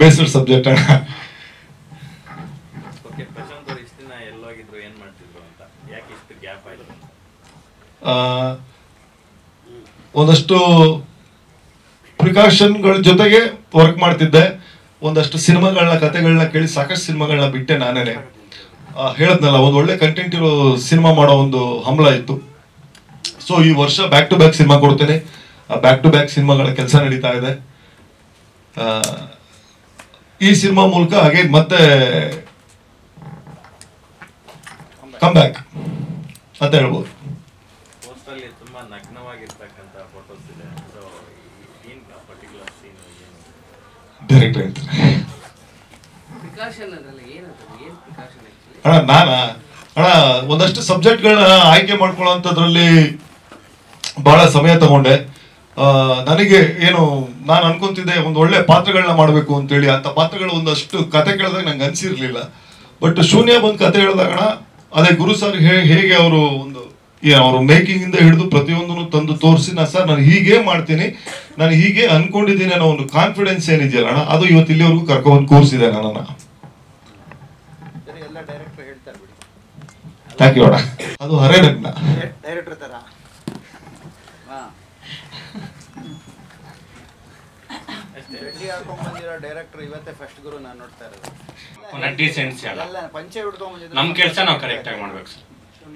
ಬೇಸ್ಡ್ ಸಬ್ಜೆಕ್ಟ್ ಅಣ್ಣ. ಓಕೆ, ಪ್ರಶಾಂತ್ ಅವರು ಇಷ್ಟು ದಿನ ಎಲ್ಲೋಗಿದ್ರು, ಏನ್ ಮಾಡ್ತಿದ್ರು ಅಂತ, ಯಾಕೆ ಇಷ್ಟು ಗ್ಯಾಪ್ ಆಯ್ತು? ಒಂದಷ್ಟು ಪ್ರಿಕಾಷನ್ಗಳ ಜೊತೆಗೆ ವರ್ಕ್ ಮಾಡ್ತಿದ್ದೆ. ಒಂದಷ್ಟು ಸಿನಿಮಾಗಳನ್ನ ಕತೆಗಳನ್ನ ಕೇಳಿ ಸಾಕಷ್ಟು ಸಿನಿಮಾಗಳನ್ನ ಬಿಟ್ಟೆ ನಾನೇನೆ. ಹೇಳದ್ನಲ್ಲ, ಒಂದು ಒಳ್ಳೆ ಕಂಟೆಂಟ್ ಇರೋ ಸಿನಿಮಾ ಮಾಡೋ ಒಂದು ಹಂಬಲ ಇತ್ತು. ಸೊ ಈ ವರ್ಷ ಬ್ಯಾಕ್ ಟು ಬ್ಯಾಕ್ ಸಿನಿಮಾ ಕೊಡ್ತೇನೆ. ಬ್ಯಾಕ್ ಟು ಬ್ಯಾಕ್ ಸಿನಿಮಾಗಳ ಕೆಲಸ ನಡೀತಾ ಇದೆ. ಈ ಸಿನಿಮಾ ಮೂಲಕ ಹಾಗೆ ಮತ್ತೆ ಕಮ್ ಬ್ಯಾಕ್ ಅಂತ ಹೇಳ್ಬೋದು. ಪೋಸ್ಟಲ್ಲಿ ತುಂಬಾ ನಗ್ನವಾಗಿರ್ತಕ್ಕಂಥ ಫೋಟೋಸ್ ಇದೆ. ಸೊ ಏನ್ ಪರ್ಟಿಕ್ಯುಲರ್ ಸೀನ್ ಡೈರೆಕ್ಟರ್ ಹೇಳ್ತಾರೆ. ಪ್ರಿಕಾಷನ್ ಅದರಲ್ಲಿ ಏನದು, ಏನ್ ಪ್ರಿಕಾಷನ್ ಆಕ್ಚುಲಿ? ಅಣ್ಣ ಒಂದಷ್ಟು ಸಬ್ಜೆಕ್ಟ್ಗಳನ್ನ ಆಯ್ಕೆ ಮಾಡ್ಕೊಳ್ಳೋಂಥದ್ರಲ್ಲಿ ಬಹಳ ಸಮಯ ತಗೊಂಡೆ. ನನಗೆ ನಾನು ಅನ್ಕೊಂತಿದ್ದೆ ಒಂದು ಒಳ್ಳೆ ಪಾತ್ರಗಳನ್ನ ಮಾಡಬೇಕು ಅಂತೇಳಿ. ಅಂತ ಪಾತ್ರಗಳು ಒಂದಷ್ಟು ಕತೆ ಕೇಳಿದಾಗ ನಂಗೆ ಅನ್ಸಿರ್ಲಿಲ್ಲ. ಬಟ್ ಶೂನ್ಯ ಬಂದು ಕತೆ ಹೇಳಿದಾಗ ಅದೇ ಗುರು ಸರ್ ಹೇಗೆ ಅವರು ಅವರು ಮೇಕಿಂಗ್ ಇಂದ ಹಿಡಿದು ಪ್ರತಿಯೊಂದನ್ನು ತಂದು ತೋರಿಸಿ, ನಾನು ಹೀಗೆ ಮಾಡ್ತೀನಿ, ನಾನು ಹೀಗೆ ಅನ್ಕೊಂಡಿದ್ದೀನಿ ಅನ್ನೋ ಒಂದು ಕಾನ್ಫಿಡೆನ್ಸ್ ಏನಿದೆಯಲ್ಲ ಅಣ್ಣ, ಅದು ಇವತ್ತು ಇಲ್ಲಿವರೆಗೂ ಕರ್ಕೊಂಡು ಕೂರಿಸಿದೆ ನನ್ನನ್ನ. ಎಲ್ಲ ಡೈರೆಕ್ಟರ್ ಹೇಳ್ತಾರೆ ಬಿಡಿ. ಥ್ಯಾಂಕ್ ಯು ಅಣ್ಣ. ಅದು ಹರೇನಗ್ನ ಡೈರೆಕ್ಟರ್ ತರ ಅಷ್ಟೇ. ಚಡ್ಡಿ ಹಾಕೊಂಡ್ ಬಂದಿರೋ ಡೈರೆಕ್ಟರ್ ಇವತ್ತೇ ಫಸ್ಟ್ ಗುರು ನಾನು ನೋಡ್ತಾ ಇರೋದು. ಡಿಸೆನ್ಸಿ ಅಲ್ಲ, ಎಲ್ಲ ಪಂಚೆ ಹಿಡ್ಕೊಂಡ್ ಬಂದಿದ್ರು. ನಮ್ಮ ಕೆಲಸ ನಾವು ಕರೆಕ್ಟಾಗಿ ಮಾಡ್ಬೇಕು ಸರ್.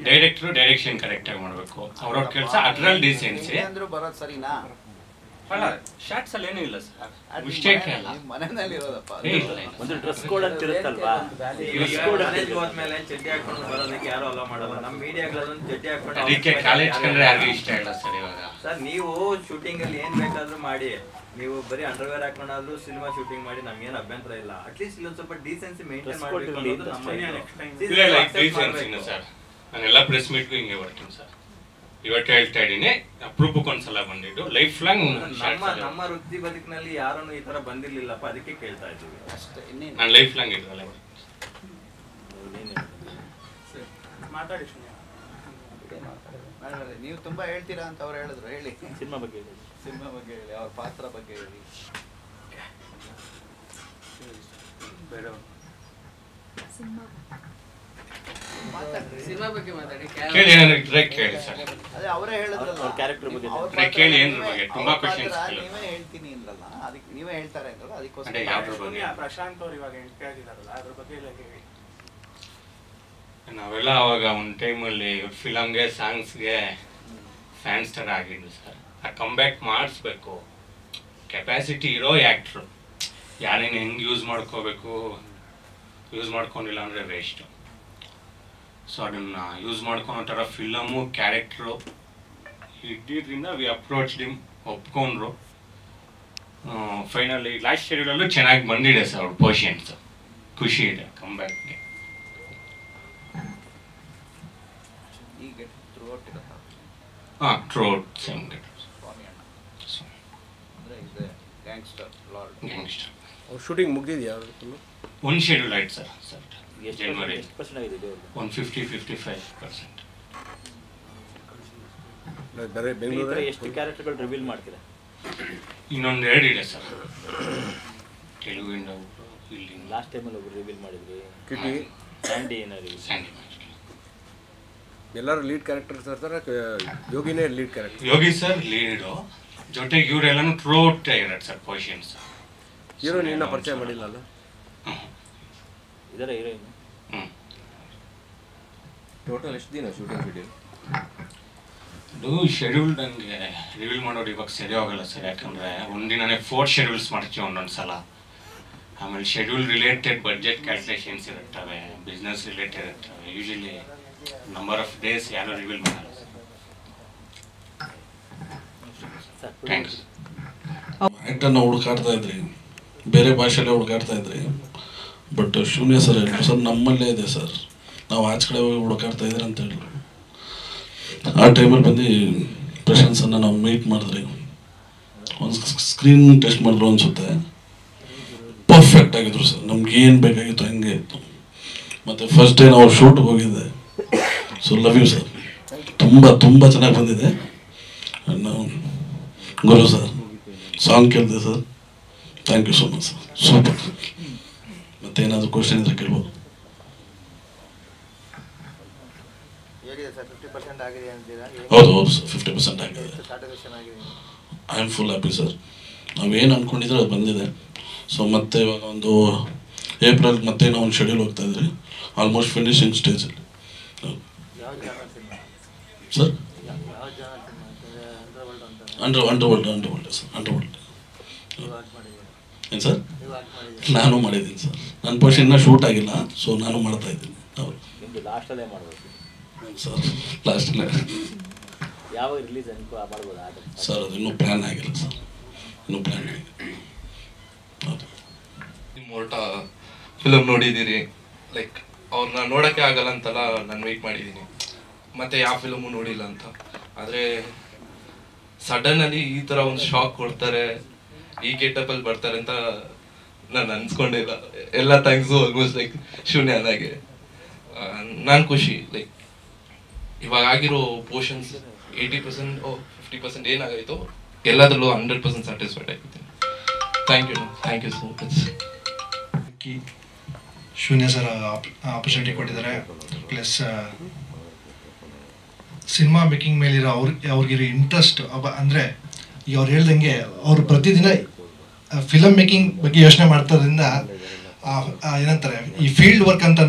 ಡೈರೆಕ್ಟ್ರು ಡೈರೆಕ್ಷನ್ ಕರೆಕ್ಟಾಗಿ ಮಾಡಬೇಕು, ಅವ್ರವ್ರ ಕೆಲಸ. ಅದ್ರಲ್ಲಿ ಡಿಸೆನ್ಸಿ ಅಂದ್ರೂ ಬರೋದು ಸರಿನಾ? ಅಲ್ಲ, ಶಾರ್ಟ್ಸ್ ಅಲ್ಲಿ ಏನೂ ಇಲ್ಲ ಸರ್, ಮಿಸ್ಟೇಕ್ ಅಲ್ಲ. ಮನೆಯಲ್ಲಿ ಇರೋದಪ್ಪ. ಒಂದು ಡ್ರೆಸ್ ಕೋಡ್ ಅಂತ ಇರುತ್ತಲ್ವಾ, ಡ್ರೆಸ್ ಕೋಡ್ ಹೋದ್ಮೇಲೆ ಚಡ್ಡಿ ಹಾಕೊಂಡು ಬರೋದಕ್ಕೆ ಯಾರು ಅಲೋ ಮಾಡಲ್ಲ. ನಮ್ಮ ಮೀಡಿಯಾಗಳೊಂದು ಚಡ್ಡಿ ಹಾಕೊಂಡು ಅದಕ್ಕೆ ಕಾಲೇಜ್ ಕಂಡ್ರೆ ಯಾರಿಗೂ ಇಷ್ಟ ಇಲ್ಲ ಸರ್. ಇವಾಗ ಸರ್ ನೀವು ಶೂಟಿಂಗ್ ಅಲ್ಲಿ ಏನ್ ಬೇಕಾದ್ರೂ ಮಾಡಿ, ನೀವು ಬರೀ ಅಂಡರ್ವೇರ್ ಹಾಕೊಂಡಾದ್ರೂ ಸಿನಿಮಾ ಶೂಟಿಂಗ್ ಮಾಡಿ ನಮ್ಗೇನು ಅಭ್ಯಂತರ ಇಲ್ಲ. ಅಟ್ಲೀಸ್ಟ್ ಇಲ್ಲೊಂದು ಸ್ವಲ್ಪ ಡೀಸೆನ್ಸಿ ಮೇಂಟೈನ್ ಮಾಡಬೇಕು ಅನ್ನೋದು ನಮ್ಮ ಡೀಸೆನ್ಸಿನ ಸರ್. ನಾನೆಲ್ಲ ಪ್ರೆಸ್ ಮೀಟ್ಗೂ ಹಿಂಗೆ ಬರ್ತೀನಿ ಸರ್. ಇವತ್ತು ಹೇಳ್ತಾ ಇದ್ದೀನಿ, ಅಪ್ರೂಪಕ್ಕೆ ಒಂದ್ಸಲ ಬಂದಿದ್ದು, ಲೈಫ್ ಲಾಂಗ್ ನಮ್ಮ ವೃತ್ತಿ ಬದುಕಿನಲ್ಲಿ ಯಾರನ್ನು ಈ ತರ ಬಂದಿರ್ಲಿಲ್ಲಪ್ಪ, ಅದಕ್ಕೆ ಕೇಳ್ತಾ ಇದ್ದೀವಿ ಅಷ್ಟೇ, ಇನ್ನೇನು ನಾನು ಲೈಫ್ ಲಾಂಗ್ ಇರಲ್ಲ. ಮಾತಾಡಿ. ನೀವು ತುಂಬಾ ಹೇಳ್ತೀರಾ ಅಂತ ಅವ್ರು ಹೇಳಿದ್ರು. ಹೇಳಿ, ಸಿನಿಮಾ ಬಗ್ಗೆ ಹೇಳಿ. ಸಿನಿಮಾ ಬಗ್ಗೆ ಹೇಳಿ, ಅವ್ರ ಪಾತ್ರ ಬಗ್ಗೆ ಹೇಳಿ. ಸಿನಿಮಾ ಬಗ್ಗೆ ಮಾತಾಡಿ. ಕೇಳಿ, ಏನಾದ್ರು ಇದ್ರೆ ಕೇಳಿ ಸರ್. ಅದೇ ಅವರೇ ಹೇಳಿದ್ರಲ್ಲ, ಅವ್ರ ಕ್ಯಾರೆಕ್ಟರ್ ಬಗ್ಗೆ ಅವ್ರ ಅದೇ ಕೇಳಿ, ಏನ್ರ ಪಾತ್ರ ಬಗ್ಗೆ ತುಂಬಾ ಅವ್ರ ಕ್ವಶನ್ಸ್ ಪಾತ್ರ ಕೇಳಿ. ನೀವೇ ಹೇಳ್ತೀನಿ ಅಂದ್ರಲ್ಲ, ಅದಕ್ಕೆ ನೀವೇ ಹೇಳ್ತಾರೆ ಅಂದ್ರಲ್ಲ, ಅದೇ ಅದಕ್ಕೋಸ್ಕರ ಯಾವ್ದ್ರ ಬಗ್ಗೆ? ಪ್ರಶಾಂತ್ ಅವ್ರು ಇವಾಗ ಎಂಟ್ರಿ ಆಗಿದಾರಲ್ಲ, ಅದ್ರ ಬಗ್ಗೆ ಎಲ್ಲ ಹೇಳಿ. ನಾವೆಲ್ಲ ಅವಾಗ ಒಂದು ಟೈಮಲ್ಲಿ ಫಿಲಮ್ಗೆ, ಸಾಂಗ್ಸ್ಗೆ ಫ್ಯಾನ್ಸ್ ಥರ ಆಗಿದ್ವಿ ಸರ್. ಆ ಕಂಬ್ಯಾಕ್ ಮಾಡಿಸ್ಬೇಕು. ಕೆಪಾಸಿಟಿ ಇರೋ ಆ್ಯಕ್ಟ್ರು ಯಾರೇನು ಹೆಂಗೆ ಯೂಸ್ ಮಾಡ್ಕೋಬೇಕು, ಯೂಸ್ ಮಾಡ್ಕೊಂಡಿಲ್ಲ ಅಂದರೆ ವೇಸ್ಟು. ಸೊ ಅದನ್ನು ಯೂಸ್ ಮಾಡ್ಕೊಳೋ ಥರ ಫಿಲಮು, ಕ್ಯಾರೆಕ್ಟ್ರು ಇದ್ದಿದ್ದರಿಂದ ವಿ ಅಪ್ರೋಚ್ ಡಿಮ್, ಒಪ್ಕೊಂಡ್ರು. ಫೈನಲಿ ಲಾಸ್ಟ್ ಶೆಡ್ಯೂಲಲ್ಲೂ ಚೆನ್ನಾಗಿ ಬಂದಿದೆ ಸರ್ ಅವ್ರ ಪೋರ್ಷನ್ಸ್. ಖುಷಿ ಇದೆ ಕಂಬ್ಯಾಕ್ಗೆ. ಈಗ ಥ್ರೂ ಔಟ್ ಇರುತ್ತೆ ಹಾಂ, ಟ್ರೋಟ್ ಸೇಮ್ ಸ್ವಾಮಿ ಅಣ್ಣ ಅಂದರೆ ಇದೆ ಗ್ಯಾಂಗ್ಸ್ಟರ್ ಲಾರ್ಡ್. ಗ್ಯಾಂಗ್ಸ್ಟರ್. ಅವ್ರ ಶೂಟಿಂಗ್ ಮುಗಿದಿದೆಯಾ? ಒಂದು ಶೆಡ್ಯೂಲ್ ಆಯ್ತು ಸರ್. ಜನವರಿ ಎಷ್ಟು ಪರ್ಸೆಂಟ್ ಆಗಿದೆ ಇದು? 150-55%. ಬೇರೆ ಈ ಥರ ಬೆಂಗಳೂರು ಎಷ್ಟು ಕ್ಯಾರೆಕ್ಟರ್ಗಳು ರಿವೀಲ್ ಮಾಡ್ತೀರಾ? ಇನ್ನೊಂದು 2 ಇದೆ ಸರ್. ತೆಲುಗಿಂದ ಇಲ್ಲಿ ಲಾಸ್ಟ್ ಟೈಮಲ್ಲಿ ಒಬ್ರು ರಿವೀಲ್ ಮಾಡಿದ್ರಿ, ಕಿಟಿ ಸ್ಯಾಂಡಿ ಏನಾದ್ರು ಸ್ಯಾಂಡಿ. ಎಲ್ಲರೂ ಲೀಡ್ ಕ್ಯಾರೆಕ್ಟರ್ಸ್ ಇರ್ತಾರೆ. ಯೋಗಿನೇ lead character. Yogi sir lead, ಜೊತೆಗೆ ಇವರೆಲ್ಲನೂ ಟ್ರೋಟ್ ಆಗಿರತ್ತೆ ಸರ್ ಪೊಸಿಷನ್ಸ್. ಹೀರೋಯಿನ್ ಇನ್ನೂ ಪರಿಚಯ ಮಾಡಿಲ್ಲ ಅಲ್ಲ? ಇದರ ಹೀರೋಯಿನ್. ಟೋಟಲ್ ಎಷ್ಟು ದಿನ ಶೂಟಿಂಗ್ ಶೆಡ್ಯೂಲ್? ಇದು ಶೆಡ್ಯೂಲ್ ನನಗೆ ರಿವೀಲ್ ಮಾಡೋದು ಇವಾಗ ಸರಿ ಹೋಗಲ್ಲ ಸರ್. ಯಾಕಂದರೆ ಒಂದಿನನೇ 4 ಶೆಡ್ಯೂಲ್ಸ್ ಮಾಡ್ತೀವಿ ಒಂದೊಂದು ಸಲ. ಆಮೇಲೆ ಶೆಡ್ಯೂಲ್ ರಿಲೇಟೆಡ್ ಬಡ್ಜೆಟ್ ಕ್ಯಾಲ್ಕುಲೇಷನ್ಸ್ ಇರುತ್ತವೆ, ಬಿಸ್ನೆಸ್ ರಿಲೇಟೆಡ್ ಇರ್ತವೆ. ಯೂಶಲಿ ನಂಬರ್ ಆಫ್ ಡೇಸ್ ಯಾರು ರಿವೀಲ್ ಮಾಡಲ್ಲ. ಥ್ಯಾಂಕ್ಸ್. ಆ್ಯಕ್ಟರ್ನ ಹುಡುಕಾಡ್ತಾ ಇದ್ರಿ, ಬೇರೆ ಭಾಷೆಯಲ್ಲೇ ಹುಡುಕಾಡ್ತಾ ಇದ್ರಿ. ಬಟ್ ಶೂನ್ಯ ಸರ್ ಹೇಳಿದ್ರು, ಸರ್ ನಮ್ಮಲ್ಲೇ ಇದೆ ಸರ್, ನಾವು ಆಚೆ ಕಡೆ ಹೋಗಿ ಹುಡುಕಾಡ್ತಾ ಇದ್ದೀರಿ ಅಂತ ಹೇಳಿದ್ರು. ಆ ಟೈಮಲ್ಲಿ ಬಂದು ಪ್ರಶಾಂತ್ ನಾವು ಮೀಟ್ ಮಾಡಿದ್ರಿ. ಒಂದು ಸ್ಕ್ರೀನ್ ಟೆಸ್ಟ್ ಮಾಡಿದ್ರು ಅನಿಸುತ್ತೆ. ಪರ್ಫೆಕ್ಟ್ ಆಗಿದ್ರು ಸರ್, ನಮ್ಗೆ ಏನು ಬೇಕಾಗಿತ್ತು ಹಂಗೆ ಇತ್ತು. ಮತ್ತು ಫಸ್ಟ್ ಡೇ ನಾವು ಶೂಟ್ಗೆ ಹೋಗಿದ್ದೆ. ಸೊ ಲವ್ ಯು ಸರ್, ತುಂಬ ತುಂಬ ಚೆನ್ನಾಗಿ ಬಂದಿದೆ. ಗುರು ಸರ್ ಸಾಂಗ್ ಕೇಳಿದೆ sir, thank you so much sir, super. ಮತ್ತೇನಾದರೂ ಕ್ವಶನ್ ಇದ್ರೆ ಕೇಳ್ಬೋದು. ಹೌದು ಹೌದು ಸರ್, 50% ಆಗಿದೆ. I am full happy sir. ನಾವೇನು ಅಂದ್ಕೊಂಡಿದ್ರೆ ಅದು ಬಂದಿದೆ. ಸೊ ಮತ್ತೆ ಇವಾಗ ಒಂದು ಏಪ್ರಿಲ್ ಮತ್ತೆ ನಾವು ಒಂದು ಶೆಡ್ಯೂಲ್ ಹೋಗ್ತಾ ಇದ್ರಿ, ಆಲ್ಮೋಸ್ಟ್ ಫಿನಿಶಿಂಗ್ ಸ್ಟೇಜಲ್ಲಿ sir. Under world sir, under world. ಏನು ಸರ್? ನಾನು ಮಾಡಿದ್ದೀನಿ ಸರ್, ನನ್ನ ಪೋರ್ಷನ್ ಇನ್ನೂ ಶೂಟ್ ಆಗಿಲ್ಲ, ಸೊ ನಾನು ಮಾಡ್ತಾ ಇದ್ದೀನಿ. ಹೌದು ಲಾಸ್ಟಲ್ಲೇ ಮಾಡ್ಬೋದು ಸರ್, ಲಾಸ್ಟಲ್ಲೇ. ಯಾವಾಗ ರಿಲೀಸ್ ಮಾಡ್ಬೋದು ಸರ್? ಅದು ಇನ್ನೂ ಪ್ಲ್ಯಾನ್ ಆಗಿಲ್ಲ ಸರ್, ಇನ್ನೂ ಪ್ಲ್ಯಾನ್ ಆಗಿಲ್ಲ. ಹೌದು. ನಿಮ್ಮ ಹೊರಟ ಫಿಲಮ್ ನೋಡಿದ್ದೀರಿ, ಲೈಕ್ ಅವ್ರನ್ನ ನೋಡೋಕ್ಕೆ ಆಗಲ್ಲ ಅಂತಲ್ಲ ನಾನು ವೆಯ್ಟ್ ಮಾಡಿದ್ದೀನಿ, ಮತ್ತು ಯಾವ ಫಿಲಮು ನೋಡಿಲ್ಲ ಅಂತ. ಆದರೆ ಸಡನ್ನಲ್ಲಿ ಈ ಥರ ಒಂದು ಶಾಕ್ ಕೊಡ್ತಾರೆ, ಈ ಗೆಟಪ್ಪಲ್ಲಿ ಬರ್ತಾರೆ ಅಂತ ನಾನು ಅನ್ಸ್ಕೊಂಡಿಲ್ಲ. ಎಲ್ಲ ಥ್ಯಾಂಕ್ಸು ಆಲ್ಮೋಸ್ಟ್ ಲೈಕ್ ಶೂನ್ಯ ಅದಾಗೆ. ನಾನು ಖುಷಿ, ಲೈಕ್ ಇವಾಗ ಆಗಿರೋ ಪೋರ್ಷನ್ಸ್ 80% 50% ಏನಾಗಾಯಿತು ಎಲ್ಲದರಲ್ಲೂ 100% ಸ್ಯಾಟಿಸ್ಫೈಡ್ ಆಗಿದ್ದೀನಿ. Thank you so much. Shunya sir opportunity ಕೊಟ್ಟಿದ್ದಾರೆ. ಪ್ಲಸ್ ಸಿನಿಮಾ ಮೇಕಿಂಗ್ ಮೇಲಿರೋ ಅವ್ರಿಗಿರೋ ಇಂಟ್ರೆಸ್ಟ್ ಅಂದರೆ ಈಗ ಅವ್ರು ಹೇಳ್ದಂಗೆ ಅವರು ಪ್ರತಿದಿನ ಫಿಲಮ್ ಮೇಕಿಂಗ್ ಬಗ್ಗೆ ಯೋಚನೆ ಮಾಡ್ತಾರಿಂದ ಏನಂತಾರೆ ಈ ಫೀಲ್ಡ್ ವರ್ಕ್ ಅಂತ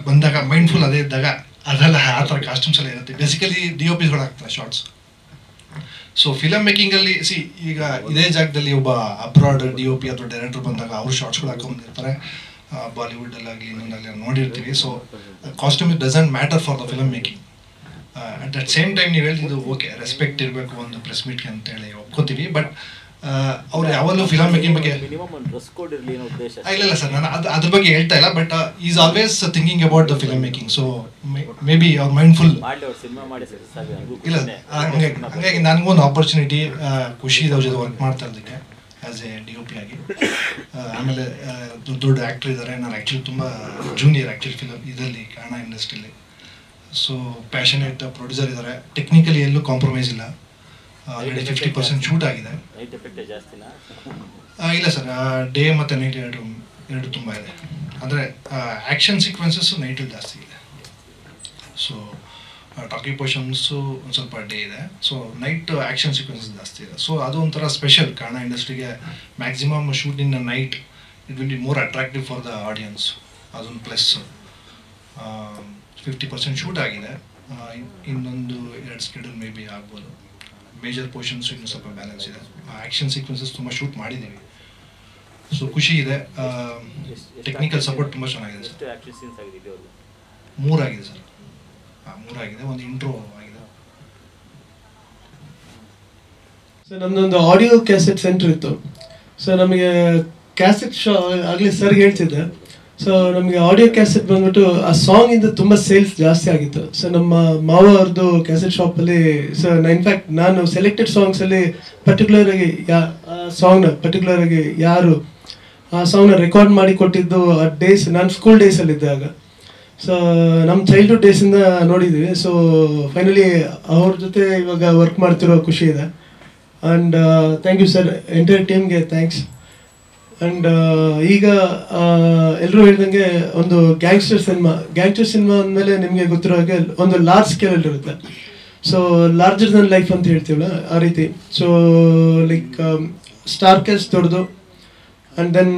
ಬಂದಾಗ ಮೈಂಡ್ಫುಲ್ ಅದೇ ಇದ್ದಾಗ ಅದೆಲ್ಲ ಆ ಥರ ಕಾಸ್ಟ್ಯೂಮ್ಸ್ ಎಲ್ಲ ಇರುತ್ತೆ. ಬೇಸಿಕಲಿ DOPಗಳು ಆಗ್ತಾರೆ ಶಾರ್ಟ್ಸ್. ಸೊ ಫಿಲಮ್ ಮೇಕಿಂಗಲ್ಲಿ ಈಗ ಇದೇ ಜಾಗದಲ್ಲಿ ಒಬ್ಬ ಅಬ್ರಾಡ್ DOP ಅಥವಾ ಡೈರೆಕ್ಟರ್ ಬಂದಾಗ ಅವ್ರು ಶಾರ್ಟ್ಸ್ಗಳು ಹಾಕೊಂಡ್ಬಂದಿರ್ತಾರೆ. ಬಾಲಿವುಡಲ್ಲಾಗಲಿ ಇನ್ನೊಂದಾಗಲಿ ನೋಡಿರ್ತೀವಿ. So costume it doesn't matter for the film making. At that same time ನೀವು ಹೇಳ್ತಿದ್ದು ಓಕೆ ರೆಸ್ಪೆಕ್ಟ್ ಇರಬೇಕು ಒಂದು ಪ್ರೆಸ್ ಮೀಟ್ಗೆ ಅಂತೇಳಿ ಒಪ್ಕೋತೀವಿ. ಬಟ್ ಅವ್ರು ಯಾವಲ್ಲೂ ಫಿಲಮ್ ಮೇಕಿಂಗ್ ಬಗ್ಗೆ ಇಲ್ಲ ಸರ್, ನಾನು ಅದ್ರ ಬಗ್ಗೆ ಹೇಳ್ತಾ ಇಲ್ಲ. But is always thinking about the film making. So may be ಅವ್ರ ಮೈಂಡ್ಫುಲ್ ಇಲ್ಲ. ಹಂಗಾಗಿ ನನಗೂ ಒಂದು ಆಪರ್ಚುನಿಟಿ, ಖುಷಿ ಇದೆ ಅವ್ರ ಜೊತೆ ವರ್ಕ್ ಮಾಡ್ತಾ ಇದ್ದಕ್ಕೆ ಆ್ಯಸ್ ಎ DOP ಆಗಿ. ಆಮೇಲೆ ದೊಡ್ಡ ಆ್ಯಕ್ಟ್ರ್ ಇದ್ದಾರೆ. ನಾನು ಆ್ಯಕ್ಚುಲಿ ತುಂಬ ಜೂನಿಯರ್ ಆ್ಯಕ್ಚುಲಿ ಫಿಲಮ್ ಇದರಲ್ಲಿ ಕನ್ನಡ ಇಂಡಸ್ಟ್ರಿಯಲ್ಲಿ. ಸೊ ಪ್ಯಾಷನೇಟ್ ಪ್ರೊಡ್ಯೂಸರ್ ಇದ್ದಾರೆ. ಟೆಕ್ನಿಕಲಿ ಎಲ್ಲೂ ಕಾಂಪ್ರಮೈಸ್ ಇಲ್ಲ. ಆಲ್ರೆಡಿ 50% ಶೂಟ್ ಆಗಿದೆ. ಇಲ್ಲ ಸರ್, ಡೇ ಮತ್ತು ನೈಟ್ ಎರಡು ತುಂಬ ಇದೆ. ಅಂದರೆ ಆ್ಯಕ್ಷನ್ ಸೀಕ್ವೆನ್ಸಸ್ಸು ನೈಟಲ್ಲಿ ಜಾಸ್ತಿ ಇದೆ. ಸೊ ಟಾಕಿ ಪೋರ್ಷನ್ಸು ಒಂದು ಸ್ವಲ್ಪ ಡೇ ಇದೆ. ಸೊ ನೈಟ್ ಆ್ಯಕ್ಷನ್ ಸೀಕ್ವೆನ್ಸಸ್ ಜಾಸ್ತಿ ಇದೆ. ಸೊ ಅದು ಒಂಥರ ಸ್ಪೆಷಲ್ ಕನ್ನಡ ಇಂಡಸ್ಟ್ರಿಗೆ. Maximum shoot in night it will be more attractive for the audience. ಅದೊಂದು ಪ್ಲಸ್. 50% ಶೂಟ್ ಆಗಿದೆ. ಇನ್ನೊಂದು 2 ಸ್ಕೆಡ್ಯೂಲ್ ಮೇ ಬಿ ಆಗ್ಬೋದು. ಮೇಜರ್ ಪೋರ್ಷನ್ಸು ಇನ್ನೂ ಸ್ವಲ್ಪ ಬ್ಯಾಲೆನ್ಸ್ ಇದೆ. ಆ್ಯಕ್ಷನ್ ಸೀಕ್ವೆನ್ಸಸ್ ತುಂಬ ಶೂಟ್ ಮಾಡಿದ್ದೀವಿ. ಸೊ ಖುಷಿ ಇದೆ. ಟೆಕ್ನಿಕಲ್ ಸಪೋರ್ಟ್ ತುಂಬ ಚೆನ್ನಾಗಿದೆ ಸರ್. 3 ಆಗಿದೆ ಸರ್. 3 ಆಗಿದೆ. ಒಂದು ಇಂಟ್ರೋ ಆಗಿದೆ. ಸರ್ ನಮ್ಮದೊಂದು ಆಡಿಯೋ ಕ್ಯಾಸೆಟ್ ಸೆಂಟರ್ ಇತ್ತು. ಸೊ ನಮಗೆ ಕ್ಯಾಸೆಟ್ ಆಗಲಿ ಸರ್ ಹೇಳ್ತಿದ್ದೆ. ಸೊ ನಮಗೆ ಆಡಿಯೋ ಕ್ಯಾಸೆಟ್ ಬಂದ್ಬಿಟ್ಟು ಆ ಸಾಂಗಿಂದ ತುಂಬ ಸೇಲ್ಸ್ ಜಾಸ್ತಿ ಆಗಿತ್ತು. ಸೊ ನಮ್ಮ ಮಾವ ಅವ್ರದ್ದು ಕ್ಯಾಸೆಟ್ ಶಾಪಲ್ಲಿ ಸೊ ಇನ್ಫ್ಯಾಕ್ಟ್ ನಾನು ಸೆಲೆಕ್ಟೆಡ್ ಸಾಂಗ್ಸಲ್ಲಿ ಪರ್ಟಿಕ್ಯುಲರಾಗಿ ಪರ್ಟಿಕ್ಯುಲರಾಗಿ ಯಾರು ಆ ಸಾಂಗ್ನ ರೆಕಾರ್ಡ್ ಮಾಡಿ ಕೊಟ್ಟಿದ್ದು ಆ ಡೇಸ್ ನಾನು ಸ್ಕೂಲ್ ಡೇಸಲ್ಲಿದ್ದಾಗ. ಸೊ ನಮ್ಮ ಚೈಲ್ಡ್ಹುಡ್ ಡೇಸಿಂದ ನೋಡಿದ್ವಿ. ಸೊ ಫೈನಲಿ ಅವ್ರ ಜೊತೆ ಇವಾಗ ವರ್ಕ್ ಮಾಡ್ತಿರೋ ಖುಷಿ ಇದೆ. And thank you sir, entire ಟೀಮ್ಗೆ ಥ್ಯಾಂಕ್ಸ್. ಆ್ಯಂಡ್ ಈಗ ಎಲ್ಲರೂ ಹೇಳ್ದಂಗೆ ಒಂದು ಗ್ಯಾಂಗ್ಸ್ಟರ್ ಸಿನಿಮಾ ಅಂದಮೇಲೆ ನಿಮಗೆ ಗೊತ್ತಿರೋ ಹಾಗೆ ಒಂದು ಲಾರ್ಜ್ ಸ್ಕೇಲಲ್ಲಿ ಇರುತ್ತೆ. ಸೊ ಲಾರ್ಜರ್ ದನ್ ಲೈಫ್ ಅಂತ ಹೇಳ್ತೀವಲ್ಲ ಆ ರೀತಿ. ಸೊ ಲೈಕ್ ಸ್ಟಾರ್ ಕ್ಯಾಸ್ಟ್ ದೊಡ್ಡದು, and then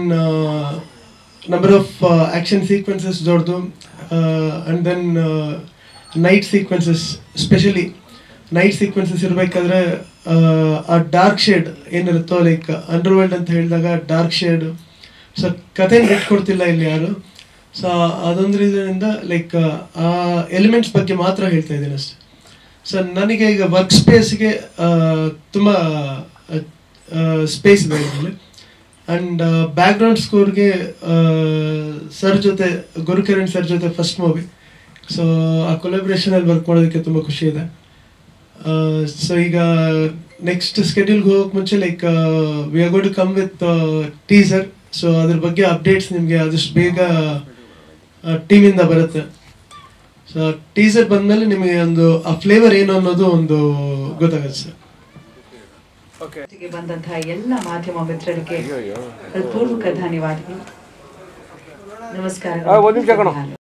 number of action sequences ದೊಡ್ಡದು, and then night sequences, specially night sequences ಇರಬೇಕಾದ್ರೆ ಆ ಡಾರ್ಕ್ ಶೇಡ್ ಏನಿರುತ್ತೋ ಲೈಕ್ ಅಂಡರ್ ವರ್ಲ್ಡ್ ಅಂತ ಹೇಳಿದಾಗ ಡಾರ್ಕ್ ಶೇಡ್. ಸೊ ಕಥೆನ ಬಿಟ್ಕೊಡ್ತಿಲ್ಲ ಇಲ್ಲಿ ಯಾರು. ಸೊ ಅದೊಂದು ರೀಸನಿಂದ ಲೈಕ್ ಆ ಎಲಿಮೆಂಟ್ಸ್ ಬಗ್ಗೆ ಮಾತ್ರ ಹೇಳ್ತಾ ಇದ್ದೀನಿ ಅಷ್ಟೆ. ಸೊ ನನಗೆ ಈಗ ವರ್ಕ್ ಸ್ಪೇಸ್ಗೆ ತುಂಬ ಸ್ಪೇಸ್ ಇದೆ ಇದರಲ್ಲಿ. ಆ್ಯಂಡ್ ಬ್ಯಾಕ್ಗ್ರೌಂಡ್ ಸ್ಕೋರ್ಗೆ ಸರ್ ಜೊತೆ ಗುರುಕಿರಣ್ ಸರ್ ಜೊತೆ ಫಸ್ಟ್ ಮೂವಿ. ಸೊ ಆ ಕೊಲಾಬ್ರೇಷನಲ್ಲಿ ವರ್ಕ್ ಮಾಡೋದಕ್ಕೆ ತುಂಬ ಖುಷಿ ಇದೆ. ಸೊ ಈಗ ನೆಕ್ಸ್ಟ್ ಸ್ಕೆಡ್ಯೂಲ್ಗೆ ಹೋಗೋಕೆ ಮುಂಚೆ like we are going to come with teaser. So ಅದ್ರ ಬಗ್ಗೆ ಅಪ್ಡೇಟ್ಸ್ ನಿಮಗೆ ಆದಷ್ಟು ಬೇಗ ಟೀಮಿಂದ ಬರುತ್ತೆ. ಸೊ ಟೀಸರ್ ಬಂದಮೇಲೆ ನಿಮಗೆ ಒಂದು ಆ ಫ್ಲೇವರ್ ಏನು ಅನ್ನೋದು ಒಂದು ಗೊತ್ತಾಗುತ್ತೆ ಸರ್. ಬಂದಂತಹ ಎಲ್ಲ ಮಾಧ್ಯಮ ಮಿತ್ರರಿಗೆ ಪೂರ್ವಕ ಧನ್ಯವಾದಗಳು, ನಮಸ್ಕಾರ.